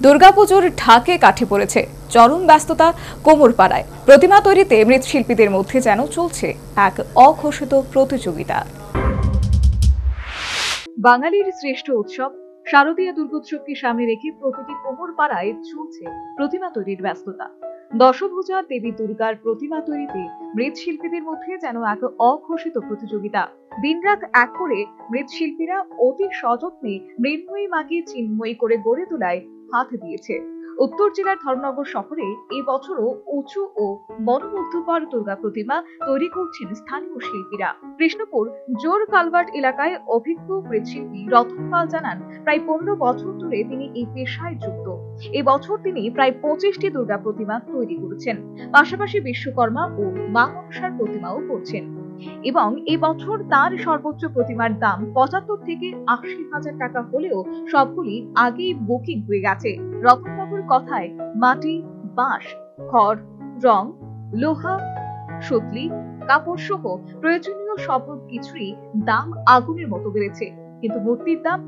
দুর্গাপুজোর ঢাকে কাঠে পড়েছে চরম ব্যস্ততা কোমরপাড়ায়। প্রতিমা তৈরিতে মৃৎশিল্পীদের মধ্যে যেন চলছে এক অঘোষিত প্রতিযোগিতা। বাঙালির শ্রেষ্ঠ উৎসব শারদীয় দুর্গোৎসবকে সামনে রেখে প্রতিটি কোমরপাড়ায় চলছে প্রতিমা তৈরির ব্যস্ততা। দশভুজা দেবী দুর্গার প্রতিমা তৈরিতে মৃৎশিল্পীদের মধ্যে যেন এক অঘোষিত প্রতিযোগিতা। দিনরাত এক করে মৃৎশিল্পীরা অতি সযত্নে মৃন্ময়ী মাকে চিন্ময়ী করে গড়ে তোলায় হাত দিয়েছে। উত্তর জেলার ধর্মনগর শহরে এই বছরও উঁচু ও মনোমুগ্ধকর দুর্গা প্রতিমা তৈরি করছেন স্থানীয় শিল্পীরা। কৃষ্ণপুর জোর কালভার্ট এলাকায় অভিজ্ঞ মৃৎশিল্পী রতন পাল জানান, প্রায় 15 বছর ধরে তিনি এই পেশায় যুক্ত। এবছর তিনি প্রায় 25টি দুর্গা প্রতিমা তৈরি করেছেন, পাশাপাশি বিশ্বকর্মা ও মা মনসার প্রতিমাও করছেন। এবং এই বছর তার সর্বোচ্চ প্রতিমার দাম 75 থেকে 80,000 টাকা হলেও সবগুলি আগেই বুকিং হয়ে গেছে। রতনবাবুর কথায় মাটি, বাঁশ, খড়, রং, লোহা, সুতলি, কাপড় সহ প্রয়োজনীয় সব কিছুরই দাম আগুনের মতো বেড়েছে, কিন্তু মূর্তির দাম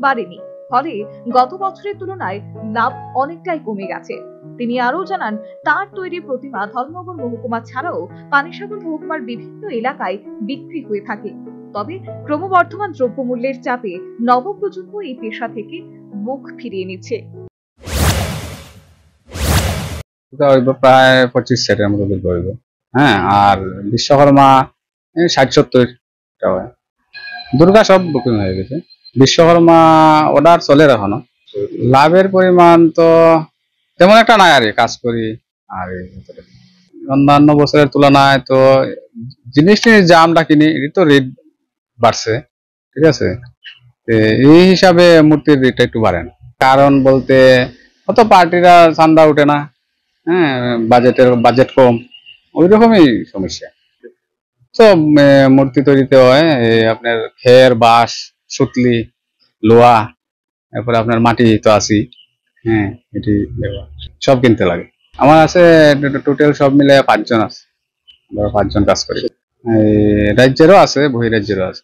বাড়েনি। ফলে গত বছরের তুলনায় লাভ অনেকটাই কমে গেছে। তিনি আরো জানান, তার তৈরি প্রতিমা ধর্মনগর মহকুমা ছাড়াও পানিসাগর মহকুমার বিভিন্ন এলাকায় বিক্রি হয়ে থাকে। তবে ক্রমবর্ধমান দ্রব্যমূল্যের চাপে নবপ্রজন্ম এই পেশা থেকে মুখ ফিরিয়ে নিচ্ছে। প্রায় 25 সেটের মতো বিল করব। হ্যাঁ, আর বিশ্বকর্মা 60-70 টাকা। দুর্গা সব বুকিং হয়ে গেছে। বিশ্বকর্মা অর্ডার চলে এখনো। লাভের পরিমাণ তো তেমন একটা নাই, আর কাজ করি আর অন্যান্য বছরের তুলনায় তো জিনিসটির যে আমরা কিনি এটা তো রেট বাড়ছে, ঠিক আছে। এই হিসাবে মূর্তির রেটটা একটু বাড়ে না। কারণ বলতে অত পার্টিরা চান্দা উঠে না, হ্যাঁ, বাজেট কম, ওই রকমই সমস্যা। তো মূর্তি তৈরিতে হয় আপনার খের, বাঁশ, সুতলি, লোহা, তারপরে আপনার মাটি তো আছেই। হ্যাঁ, এটি সব কিনতে লাগে। আমার আছে টোটাল সব মিলে 5 জন আছে, আমরা 5 জন কাজ করি। রাজ্যেরও আছে, বহিরাজ্যেরও আছে।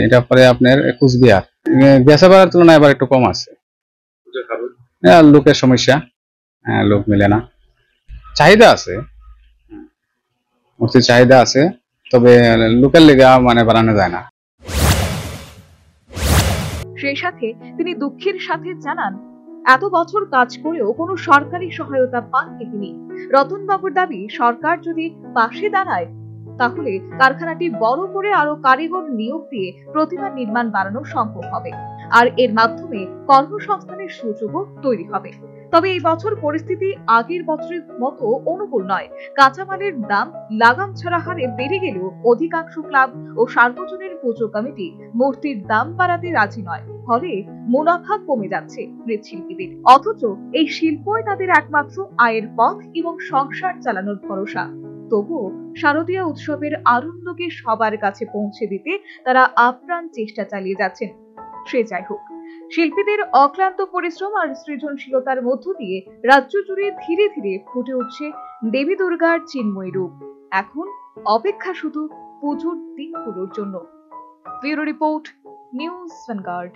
এটা পরে আপনার কুচবিহার। বেচা বাড়ার তুলনায় এবার একটু কম আছে। লোকের সমস্যা, লোক মিলে না। চাহিদা আছে, মূর্তির চাহিদা আছে, তবে লোকের লেগে মানে বাড়ানো যায় না। সেই সাথে তিনি দুঃখের সাথে জানান, এত বছর কাজ করেও কোনো সরকারি সহায়তা পাননি তিনি। রতনবাবুর দাবি, সরকার যদি পাশে দাঁড়ায় তাহলে কারখানাটি বড় করে আরো কারিগর নিয়োগ দিয়ে প্রতিমা নির্মাণ বাড়ানো সম্ভব হবে, আর এর মাধ্যমে কর্মসংস্থানের সুযোগও তৈরি হবে। তবে এই বছর পরিস্থিতি আগের বছরের মতো অনুকূল নয়। কাঁচামালের দাম লাগাম ছাড়া হারে বেড়ে গেলেও অধিকাংশ ক্লাব ও সার্বজনীন পুজো কমিটি মূর্তির দাম বাড়াতে রাজি নয়। ফলে মুনাফা কমে যাচ্ছে মৃৎশিল্পীদের, অথচ এই শিল্পই তাদের একমাত্র আয়ের পথ এবং সংসার চালানোর ভরসা। তবুও শারদীয় উৎসবের আনন্দকে সবার কাছে পৌঁছে দিতে তারা আপ্রাণ চেষ্টা চালিয়ে যাচ্ছেন। সে যাই হোক, শিল্পীদের অক্লান্ত পরিশ্রম আর সৃজনশীলতার মধ্য দিয়ে রাজ্য জুড়ে ধীরে ধীরে ফুটে উঠছে দেবী দুর্গার চিন্ময় রূপ। এখন অপেক্ষা শুধু পুজোর দিনগুলোর জন্য। Bureau report, news vanguard.